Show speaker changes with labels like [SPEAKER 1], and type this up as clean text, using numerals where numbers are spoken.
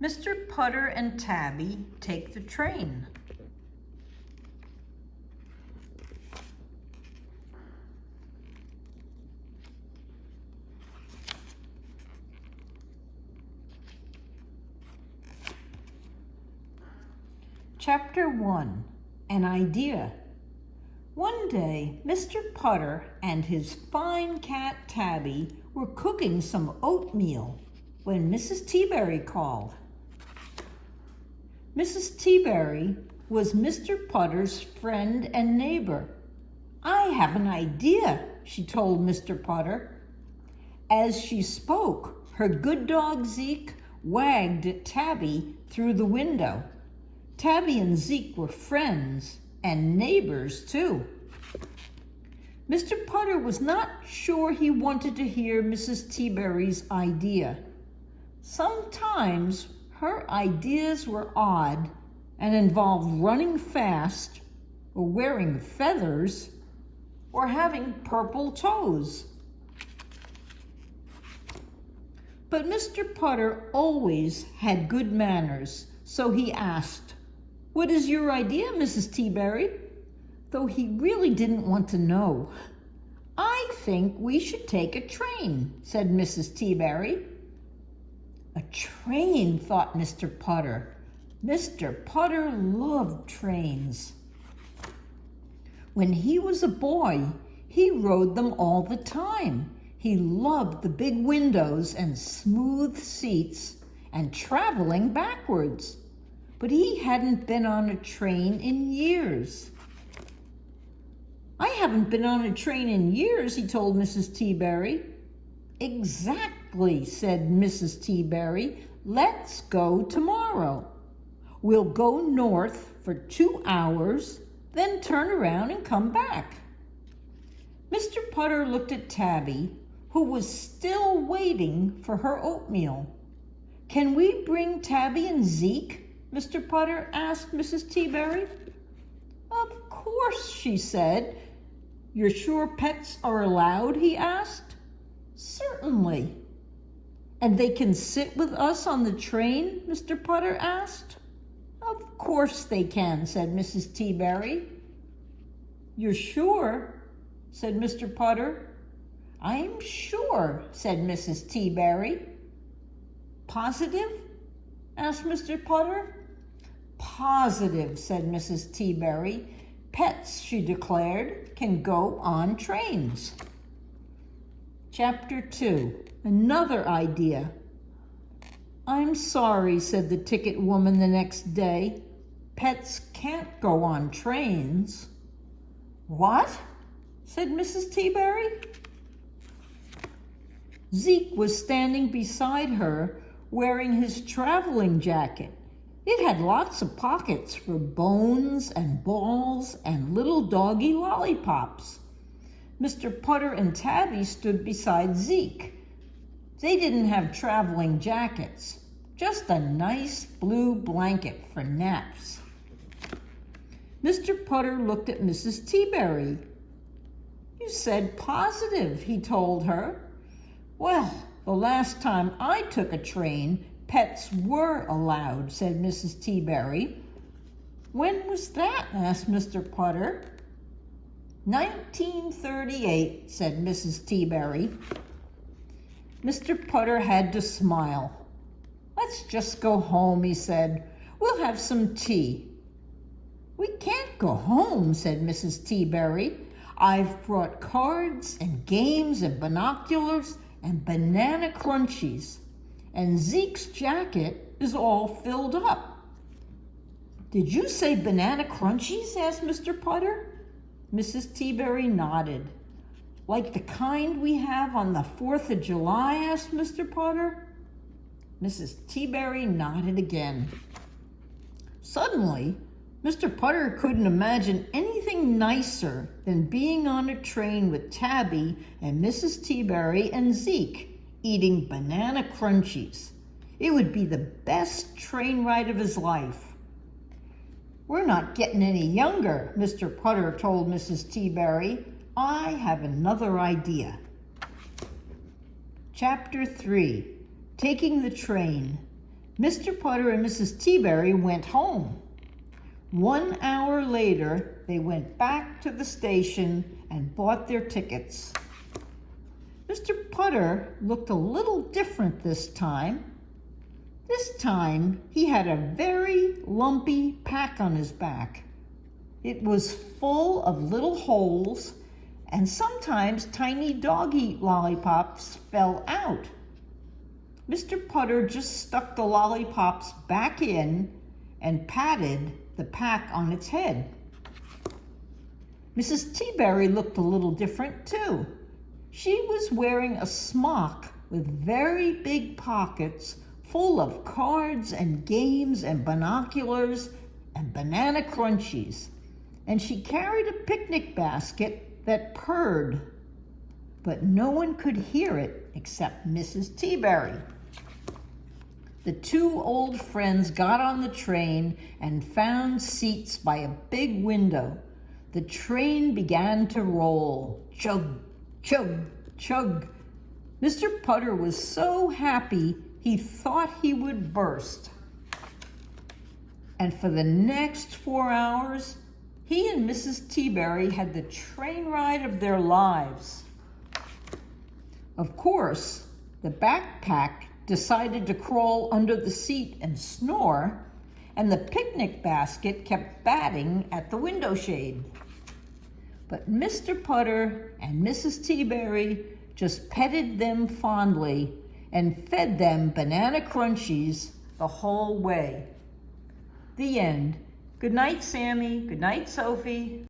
[SPEAKER 1] Mr. Putter and Tabby take the train. Chapter 1, An Idea. One day, Mr. Putter and his fine cat Tabby were cooking some oatmeal when Mrs. Teaberry called. Mrs. Teaberry was Mr. Putter's friend and neighbor. "I have an idea," she told Mr. Putter. As she spoke, her good dog Zeke wagged at Tabby through the window. Tabby and Zeke were friends and neighbors too. Mr. Putter was not sure he wanted to hear Mrs. Teaberry's idea. Sometimes her ideas were odd and involved running fast, or wearing feathers, or having purple toes. But Mr. Putter always had good manners, so he asked, "What is your idea, Mrs. Teaberry?" Though he really didn't want to know. "I think we should take a train," said Mrs. Teaberry. A train, thought Mr. Putter. Mr. Putter loved trains. When he was a boy, he rode them all the time. He loved the big windows and smooth seats and traveling backwards. But he hadn't been on a train in years. "I haven't been on a train in years," he told Mrs. Teaberry. "Exactly," said Mrs. Teaberry. "Let's go tomorrow. We'll go north for 2 hours, then turn around and come back." Mr. Putter looked at Tabby, who was still waiting for her oatmeal. "Can we bring Tabby and Zeke?" Mr. Putter asked Mrs. Teaberry. "Of course," she said. "You're sure pets are allowed?" he asked. "Certainly." "And they can sit with us on the train?" Mr. Putter asked. "Of course they can," said Mrs. Teaberry. "You're sure?" said Mr. Putter. "I'm sure," said Mrs. Teaberry. "Positive?" asked Mr. Putter. "Positive," said Mrs. Teaberry. "Pets," she declared, "can go on trains." Chapter 2, Another Idea. "I'm sorry," said the ticket woman the next day. "Pets can't go on trains." "What?" said Mrs. Teaberry. Zeke was standing beside her wearing his traveling jacket. It had lots of pockets for bones and balls and little doggy lollipops. Mr. Putter and Tabby stood beside Zeke. They didn't have traveling jackets, just a nice blue blanket for naps. Mr. Putter looked at Mrs. Teaberry. "You said positive," he told her. "Well, the last time I took a train, pets were allowed," said Mrs. Teaberry. "When was that?" asked Mr. Putter. 1938, said Mrs. Teaberry. Mr. Putter had to smile. "Let's just go home," he said. "We'll have some tea." "We can't go home," said Mrs. Teaberry. "I've brought cards and games and binoculars and banana crunchies, and Zeke's jacket is all filled up." "Did you say banana crunchies?" asked Mr. Putter. Mrs. Teaberry nodded. "Like the kind we have on the 4th of July?" asked Mr. Putter. Mrs. Teaberry nodded again. Suddenly, Mr. Putter couldn't imagine anything nicer than being on a train with Tabby and Mrs. Teaberry and Zeke eating banana crunchies. It would be the best train ride of his life. "We're not getting any younger," Mr. Putter told Mrs. Teaberry. "I have another idea." Chapter 3, Taking the Train. Mr. Putter and Mrs. Teaberry went home. 1 hour later, they went back to the station and bought their tickets. Mr. Putter looked a little different this time. This time, he had a very lumpy pack on his back. It was full of little holes, and sometimes tiny dog-eat lollipops fell out. Mr. Putter just stuck the lollipops back in and patted the pack on its head. Mrs. Teaberry looked a little different too. She was wearing a smock with very big pockets full of cards and games and binoculars and banana crunchies. And she carried a picnic basket that purred, but no one could hear it except Mrs. Teaberry. The two old friends got on the train and found seats by a big window. The train began to roll. Chug, chug, chug. Mr. Putter was so happy he thought he would burst. And for the next 4 hours, he and Mrs. Teaberry had the train ride of their lives. Of course, the backpack decided to crawl under the seat and snore, and the picnic basket kept batting at the window shade. But Mr. Putter and Mrs. Teaberry just petted them fondly and fed them banana crunchies the whole way. The end. Good night, Sammy. Good night, Sophie.